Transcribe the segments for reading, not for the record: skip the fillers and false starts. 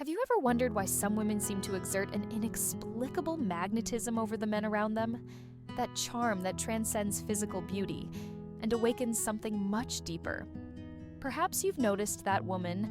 Have you ever wondered why some women seem to exert an inexplicable magnetism over the men around them? That charm that transcends physical beauty and awakens something much deeper. Perhaps you've noticed that woman.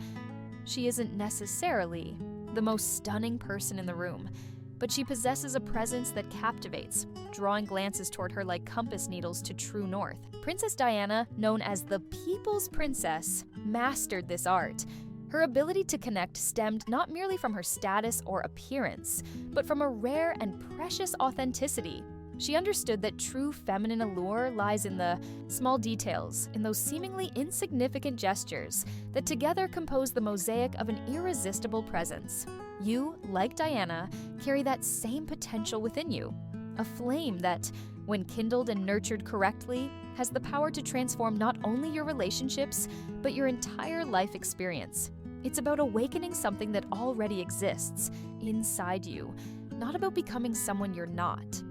She isn't necessarily the most stunning person in the room, but she possesses a presence that captivates, drawing glances toward her like compass needles to true north. Princess Diana, known as the People's Princess, mastered this art. Her ability to connect stemmed not merely from her status or appearance, but from a rare and precious authenticity. She understood that true feminine allure lies in the small details, in those seemingly insignificant gestures that together compose the mosaic of an irresistible presence. You, like Diana, carry that same potential within you, a flame that, when kindled and nurtured correctly, has the power to transform not only your relationships, but your entire life experience. It's about awakening something that already exists inside you, not about becoming someone you're not.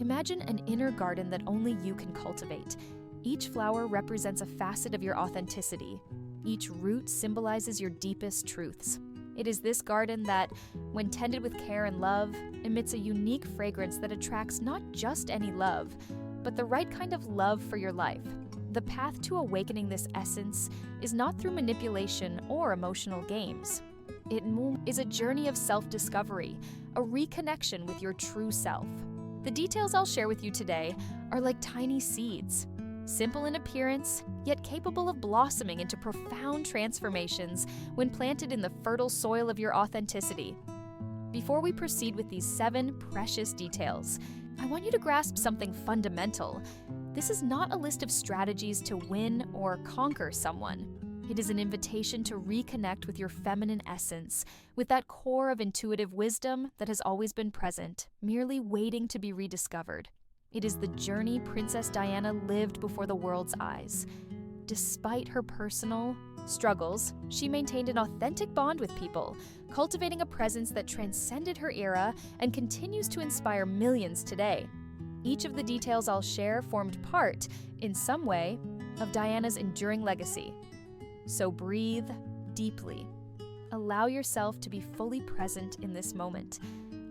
Imagine an inner garden that only you can cultivate. Each flower represents a facet of your authenticity. Each root symbolizes your deepest truths. It is this garden that, when tended with care and love, emits a unique fragrance that attracts not just any love, but the right kind of love for your life. The path to awakening this essence is not through manipulation or emotional games. It is a journey of self-discovery, a reconnection with your true self. The details I'll share with you today are like tiny seeds, simple in appearance, yet capable of blossoming into profound transformations when planted in the fertile soil of your authenticity. Before we proceed with these 7 precious details, I want you to grasp something fundamental. This is not a list of strategies to win or conquer someone. It is an invitation to reconnect with your feminine essence, with that core of intuitive wisdom that has always been present, merely waiting to be rediscovered. It is the journey Princess Diana lived before the world's eyes. Despite her personal struggles, she maintained an authentic bond with people, cultivating a presence that transcended her era and continues to inspire millions today. Each of the details I'll share formed part, in some way, of Diana's enduring legacy. So breathe deeply. Allow yourself to be fully present in this moment.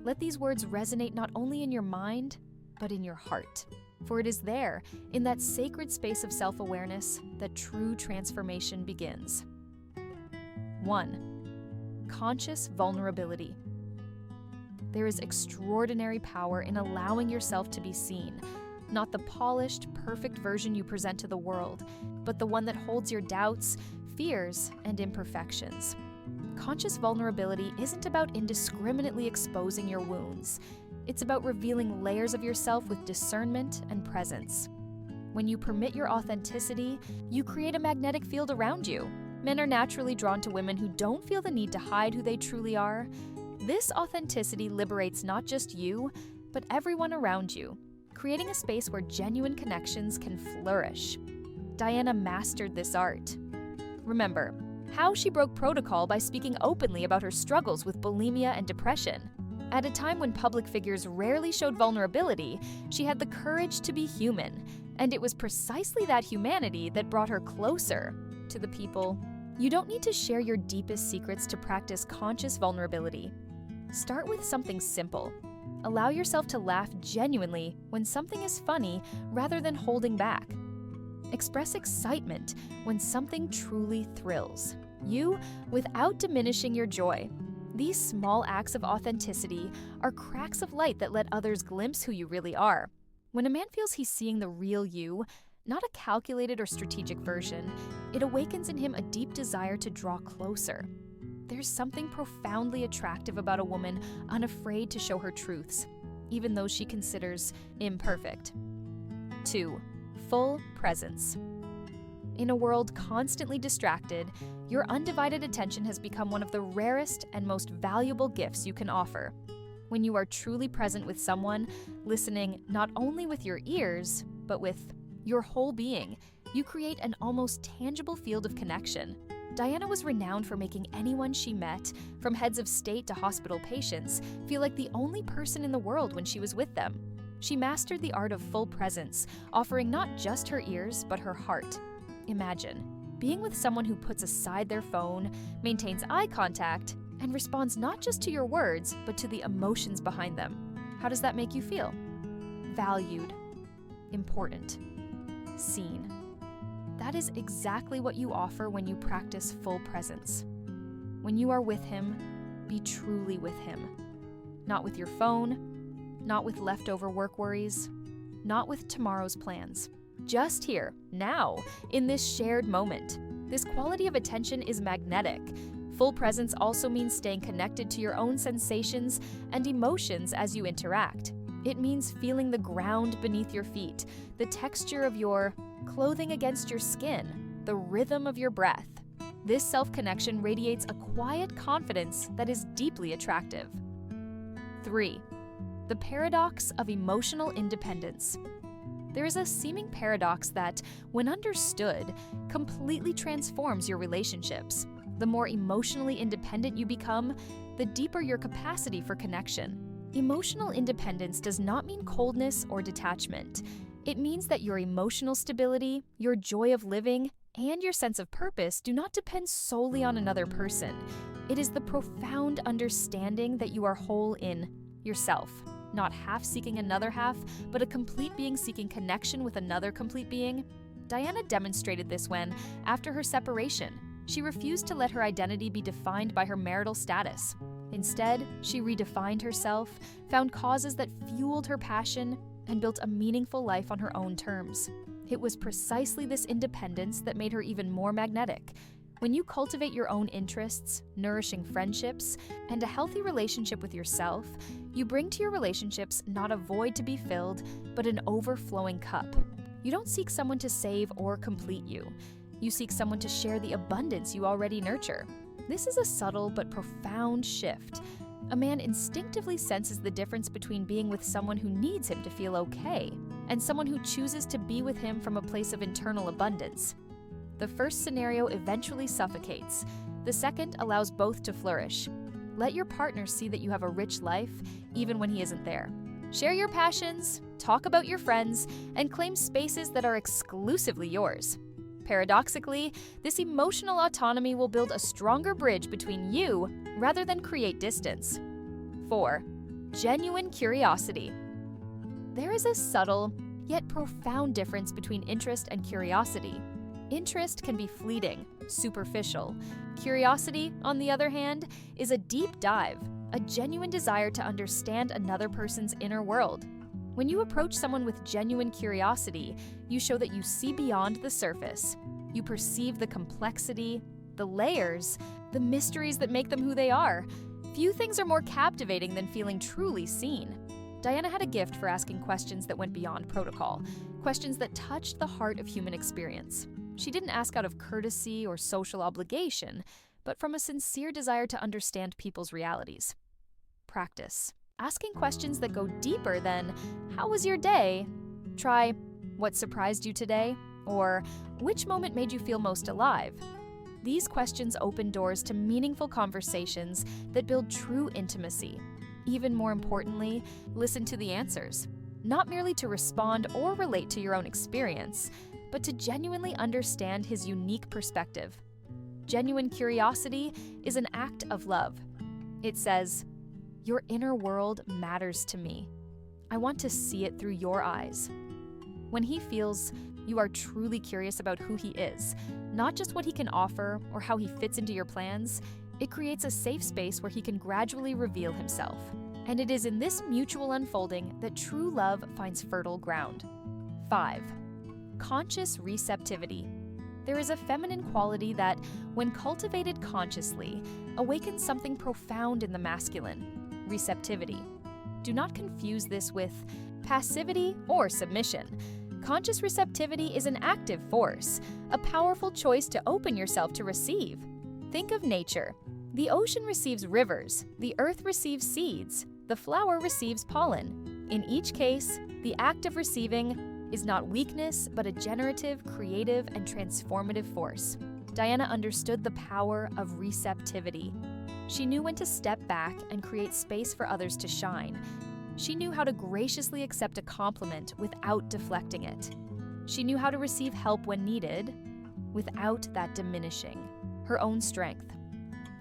Let these words resonate not only in your mind, but in your heart. For it is there, in that sacred space of self-awareness, that true transformation begins. 1. Conscious vulnerability. There is extraordinary power in allowing yourself to be seen, not the polished, perfect version you present to the world, but the one that holds your doubts, fears, and imperfections. Conscious vulnerability isn't about indiscriminately exposing your wounds. It's about revealing layers of yourself with discernment and presence. When you permit your authenticity, you create a magnetic field around you. Men are naturally drawn to women who don't feel the need to hide who they truly are. This authenticity liberates not just you, but everyone around you, creating a space where genuine connections can flourish. Diana mastered this art. Remember how she broke protocol by speaking openly about her struggles with bulimia and depression. At a time when public figures rarely showed vulnerability, she had the courage to be human, and it was precisely that humanity that brought her closer to the people. You don't need to share your deepest secrets to practice conscious vulnerability. Start with something simple. Allow yourself to laugh genuinely when something is funny rather than holding back. Express excitement when something truly thrills you without diminishing your joy. These small acts of authenticity are cracks of light that let others glimpse who you really are. When a man feels he's seeing the real you, not a calculated or strategic version, it awakens in him a deep desire to draw closer. There's something profoundly attractive about a woman unafraid to show her truths, even those she considers imperfect. 2. Full presence. In a world constantly distracted, your undivided attention has become one of the rarest and most valuable gifts you can offer. When you are truly present with someone, listening not only with your ears, but with your whole being, you create an almost tangible field of connection. Diana was renowned for making anyone she met, from heads of state to hospital patients, feel like the only person in the world when she was with them. She mastered the art of full presence, offering not just her ears, but her heart. Imagine being with someone who puts aside their phone, maintains eye contact, and responds not just to your words, but to the emotions behind them. How does that make you feel? Valued, important, seen. That is exactly what you offer when you practice full presence. When you are with him, be truly with him. Not with your phone, not with leftover work worries, not with tomorrow's plans. Just here, now, in this shared moment. This quality of attention is magnetic. Full presence also means staying connected to your own sensations and emotions as you interact. It means feeling the ground beneath your feet, the texture of your clothing against your skin, the rhythm of your breath. This self-connection radiates a quiet confidence that is deeply attractive. 3. The paradox of emotional independence. There is a seeming paradox that, when understood, completely transforms your relationships. The more emotionally independent you become, the deeper your capacity for connection. Emotional independence does not mean coldness or detachment. It means that your emotional stability, your joy of living, and your sense of purpose do not depend solely on another person. It is the profound understanding that you are whole in yourself, not half seeking another half, but a complete being seeking connection with another complete being. Diana demonstrated this when, after her separation, she refused to let her identity be defined by her marital status. Instead, she redefined herself, found causes that fueled her passion, and built a meaningful life on her own terms. It was precisely this independence that made her even more magnetic. When you cultivate your own interests, nourishing friendships, and a healthy relationship with yourself, you bring to your relationships not a void to be filled, but an overflowing cup. You don't seek someone to save or complete you. You seek someone to share the abundance you already nurture. This is a subtle but profound shift. A man instinctively senses the difference between being with someone who needs him to feel okay and someone who chooses to be with him from a place of internal abundance. The first scenario eventually suffocates. The second allows both to flourish. Let your partner see that you have a rich life, even when he isn't there. Share your passions, talk about your friends, and claim spaces that are exclusively yours. Paradoxically, this emotional autonomy will build a stronger bridge between you rather than create distance. 4. Genuine curiosity. There is a subtle, yet profound difference between interest and curiosity. Interest can be fleeting, superficial. Curiosity, on the other hand, is a deep dive, a genuine desire to understand another person's inner world. When you approach someone with genuine curiosity, you show that you see beyond the surface. You perceive the complexity, the layers, the mysteries that make them who they are. Few things are more captivating than feeling truly seen. Diana had a gift for asking questions that went beyond protocol, questions that touched the heart of human experience. She didn't ask out of courtesy or social obligation, but from a sincere desire to understand people's realities. Practice. Asking questions that go deeper than, "How was your day?" Try, "What surprised you today?" or "Which moment made you feel most alive?" These questions open doors to meaningful conversations that build true intimacy. Even more importantly, listen to the answers, not merely to respond or relate to your own experience, but to genuinely understand his unique perspective. Genuine curiosity is an act of love. It says, "Your inner world matters to me. I want to see it through your eyes." When he feels you are truly curious about who he is, not just what he can offer or how he fits into your plans, it creates a safe space where he can gradually reveal himself. And it is in this mutual unfolding that true love finds fertile ground. 5. Conscious receptivity. There is a feminine quality that, when cultivated consciously, awakens something profound in the masculine: receptivity. Do not confuse this with passivity or submission. Conscious receptivity is an active force, a powerful choice to open yourself to receive. Think of nature. The ocean receives rivers, the earth receives seeds, the flower receives pollen. In each case, the act of receiving is not weakness, but a generative, creative, and transformative force. Diana understood the power of receptivity. She knew when to step back and create space for others to shine. She knew how to graciously accept a compliment without deflecting it. She knew how to receive help when needed, without that diminishing her own strength.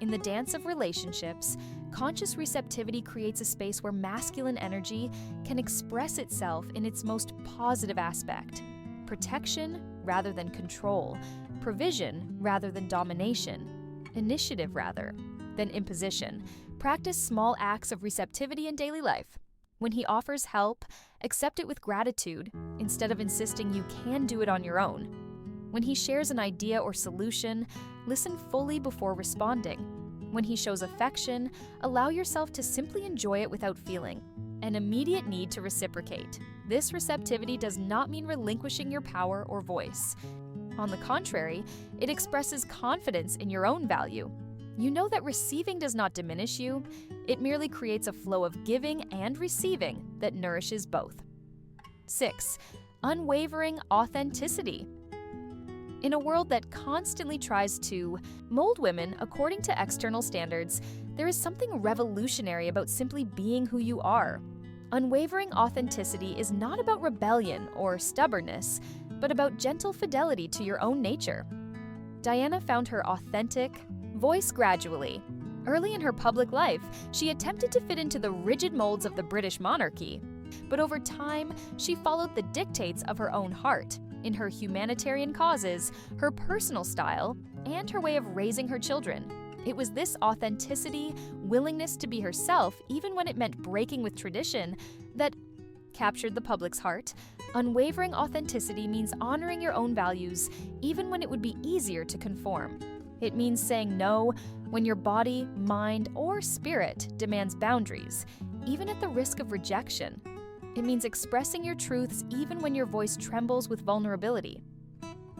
In the dance of relationships, conscious receptivity creates a space where masculine energy can express itself in its most positive aspect: protection rather than control, provision rather than domination, initiative rather than imposition. Practice small acts of receptivity in daily life. When he offers help, accept it with gratitude instead of insisting you can do it on your own. When he shares an idea or solution, listen fully before responding. When he shows affection, allow yourself to simply enjoy it without feeling an immediate need to reciprocate. This receptivity does not mean relinquishing your power or voice. On the contrary, it expresses confidence in your own value. You know that receiving does not diminish you, it merely creates a flow of giving and receiving that nourishes both. 6. Unwavering authenticity. In a world that constantly tries to mold women according to external standards, there is something revolutionary about simply being who you are. Unwavering authenticity is not about rebellion or stubbornness, but about gentle fidelity to your own nature. Diana found her authentic voice gradually. Early in her public life, she attempted to fit into the rigid molds of the British monarchy, but over time, she followed the dictates of her own heart in her humanitarian causes, her personal style, and her way of raising her children. It was this authenticity, willingness to be herself, even when it meant breaking with tradition, that captured the public's heart. Unwavering authenticity means honoring your own values, even when it would be easier to conform. It means saying no when your body, mind, or spirit demands boundaries, even at the risk of rejection. It means expressing your truths even when your voice trembles with vulnerability.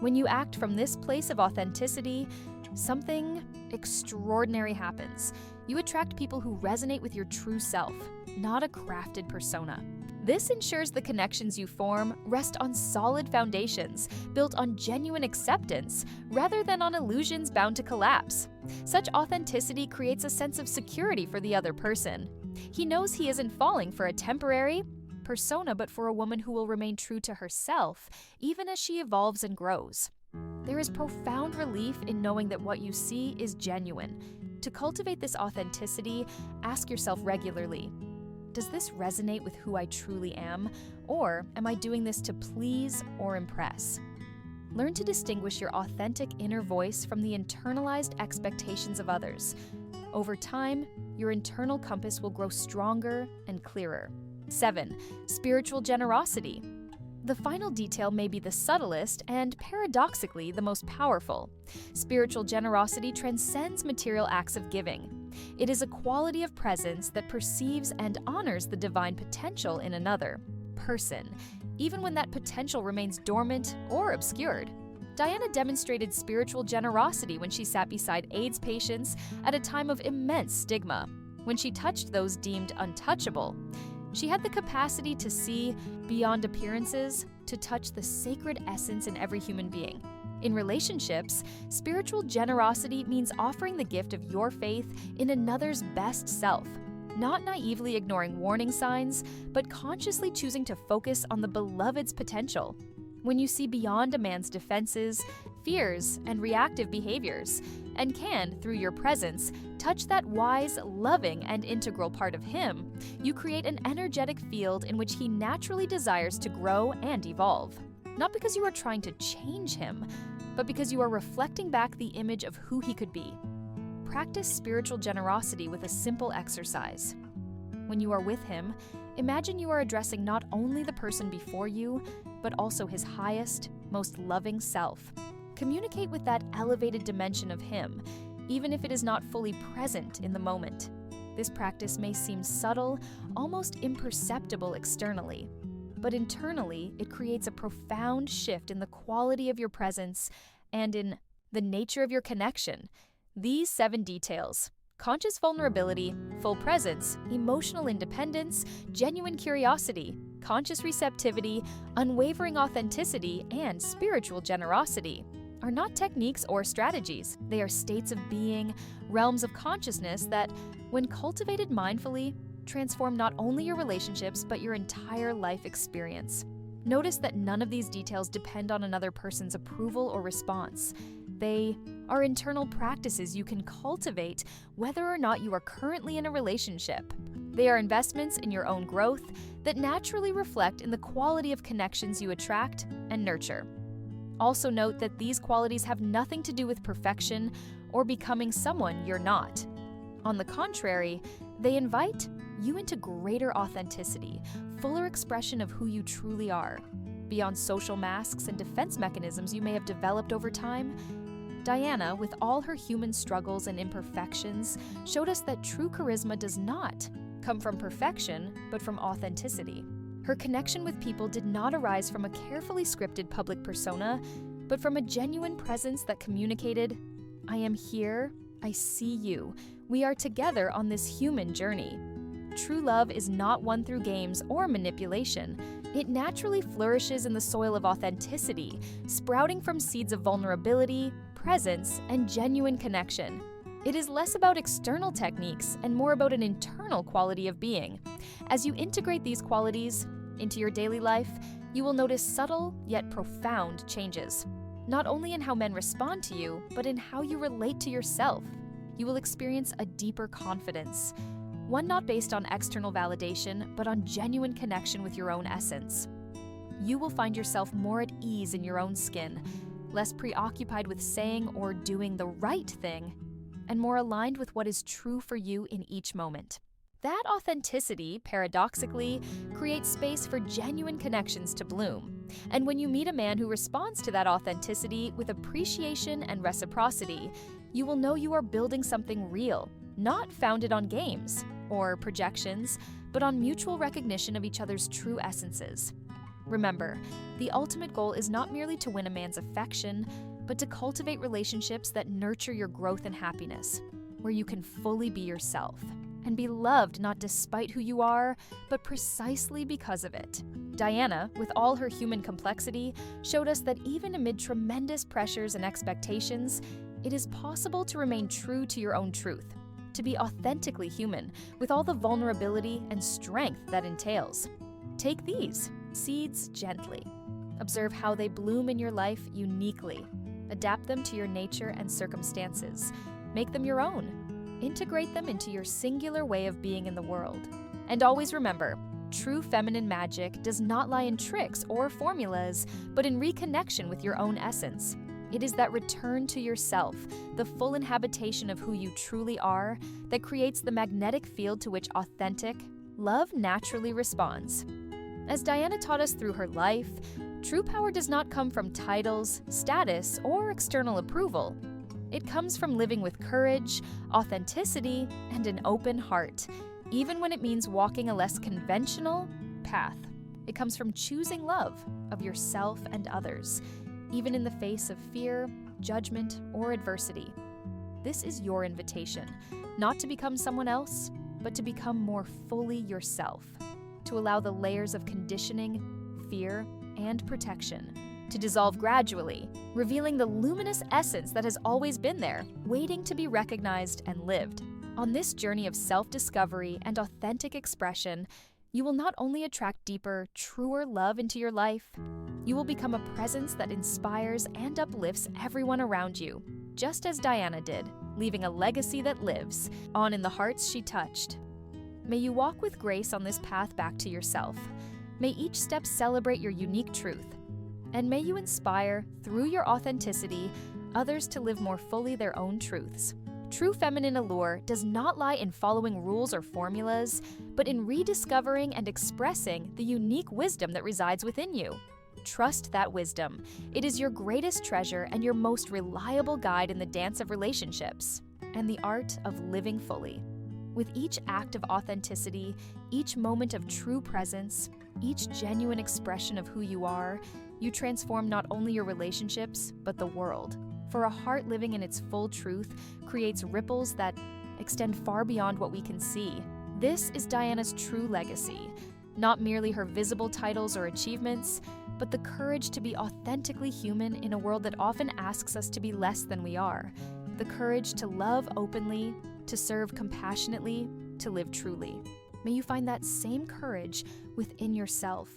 When you act from this place of authenticity, something extraordinary happens. You attract people who resonate with your true self, not a crafted persona. This ensures the connections you form rest on solid foundations, built on genuine acceptance, rather than on illusions bound to collapse. Such authenticity creates a sense of security for the other person. He knows he isn't falling for a temporary persona, but for a woman who will remain true to herself, even as she evolves and grows. There is profound relief in knowing that what you see is genuine. To cultivate this authenticity, ask yourself regularly, does this resonate with who I truly am, or am I doing this to please or impress? Learn to distinguish your authentic inner voice from the internalized expectations of others. Over time, your internal compass will grow stronger and clearer. 7. Spiritual generosity. The final detail may be the subtlest and, paradoxically, the most powerful. Spiritual generosity transcends material acts of giving. It is a quality of presence that perceives and honors the divine potential in another person, even when that potential remains dormant or obscured. Diana demonstrated spiritual generosity when she sat beside AIDS patients at a time of immense stigma, when she touched those deemed untouchable. She had the capacity to see beyond appearances, to touch the sacred essence in every human being. In relationships, spiritual generosity means offering the gift of your faith in another's best self, not naively ignoring warning signs, but consciously choosing to focus on the beloved's potential. When you see beyond a man's defenses, fears, and reactive behaviors, and can, through your presence, touch that wise, loving, and integral part of him, you create an energetic field in which he naturally desires to grow and evolve. Not because you are trying to change him, but because you are reflecting back the image of who he could be. Practice spiritual generosity with a simple exercise. When you are with him, imagine you are addressing not only the person before you, but also his highest, most loving self. Communicate with that elevated dimension of him, even if it is not fully present in the moment. This practice may seem subtle, almost imperceptible externally, but internally, it creates a profound shift in the quality of your presence and in the nature of your connection. These 7 details: conscious vulnerability, full presence, emotional independence, genuine curiosity, conscious receptivity, unwavering authenticity, and spiritual generosity, are not techniques or strategies. They are states of being, realms of consciousness that, when cultivated mindfully, transform not only your relationships but your entire life experience. Notice that none of these details depend on another person's approval or response. They are internal practices you can cultivate whether or not you are currently in a relationship. They are investments in your own growth that naturally reflect in the quality of connections you attract and nurture. Also note that these qualities have nothing to do with perfection or becoming someone you're not. On the contrary, they invite you into greater authenticity, fuller expression of who you truly are. Beyond social masks and defense mechanisms you may have developed over time, Diana, with all her human struggles and imperfections, showed us that true charisma does not come from perfection, but from authenticity. Her connection with people did not arise from a carefully scripted public persona, but from a genuine presence that communicated, "I am here, I see you, we are together on this human journey." True love is not won through games or manipulation. It naturally flourishes in the soil of authenticity, sprouting from seeds of vulnerability, presence, and genuine connection. It is less about external techniques and more about an internal quality of being. As you integrate these qualities into your daily life, you will notice subtle yet profound changes, not only in how men respond to you, but in how you relate to yourself. You will experience a deeper confidence, one not based on external validation, but on genuine connection with your own essence. You will find yourself more at ease in your own skin, less preoccupied with saying or doing the right thing, and more aligned with what is true for you in each moment. That authenticity, paradoxically, creates space for genuine connections to bloom. And when you meet a man who responds to that authenticity with appreciation and reciprocity, you will know you are building something real, not founded on games or projections, but on mutual recognition of each other's true essences. Remember, the ultimate goal is not merely to win a man's affection, but to cultivate relationships that nurture your growth and happiness, where you can fully be yourself and be loved not despite who you are, but precisely because of it. Diana, with all her human complexity, showed us that even amid tremendous pressures and expectations, it is possible to remain true to your own truth, to be authentically human, with all the vulnerability and strength that entails. Take these seeds gently. Observe how they bloom in your life uniquely. Adapt them to your nature and circumstances. Make them your own. Integrate them into your singular way of being in the world. And always remember, true feminine magic does not lie in tricks or formulas, but in reconnection with your own essence. It is that return to yourself, the full inhabitation of who you truly are, that creates the magnetic field to which authentic love naturally responds. As Diana taught us through her life, true power does not come from titles, status, or external approval. It comes from living with courage, authenticity, and an open heart, even when it means walking a less conventional path. It comes from choosing love of yourself and others, even in the face of fear, judgment, or adversity. This is your invitation, not to become someone else, but to become more fully yourself, to allow the layers of conditioning, fear, and protection to dissolve gradually, revealing the luminous essence that has always been there, waiting to be recognized and lived. On this journey of self-discovery and authentic expression, you will not only attract deeper, truer love into your life, you will become a presence that inspires and uplifts everyone around you, just as Diana did, leaving a legacy that lives on in the hearts she touched. May you walk with grace on this path back to yourself. May each step celebrate your unique truth. And may you inspire, through your authenticity, others to live more fully their own truths. True feminine allure does not lie in following rules or formulas, but in rediscovering and expressing the unique wisdom that resides within you. Trust that wisdom. It is your greatest treasure and your most reliable guide in the dance of relationships and the art of living fully. With each act of authenticity, each moment of true presence, each genuine expression of who you are, you transform not only your relationships, but the world. For a heart living in its full truth creates ripples that extend far beyond what we can see. This is Diana's true legacy, not merely her visible titles or achievements, but the courage to be authentically human in a world that often asks us to be less than we are. The courage to love openly, to serve compassionately, to live truly. May you find that same courage within yourself.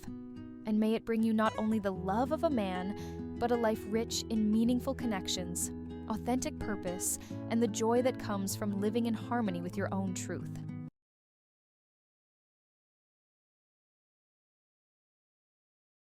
and may it bring you not only the love of a man, but a life rich in meaningful connections, authentic purpose, and the joy that comes from living in harmony with your own truth.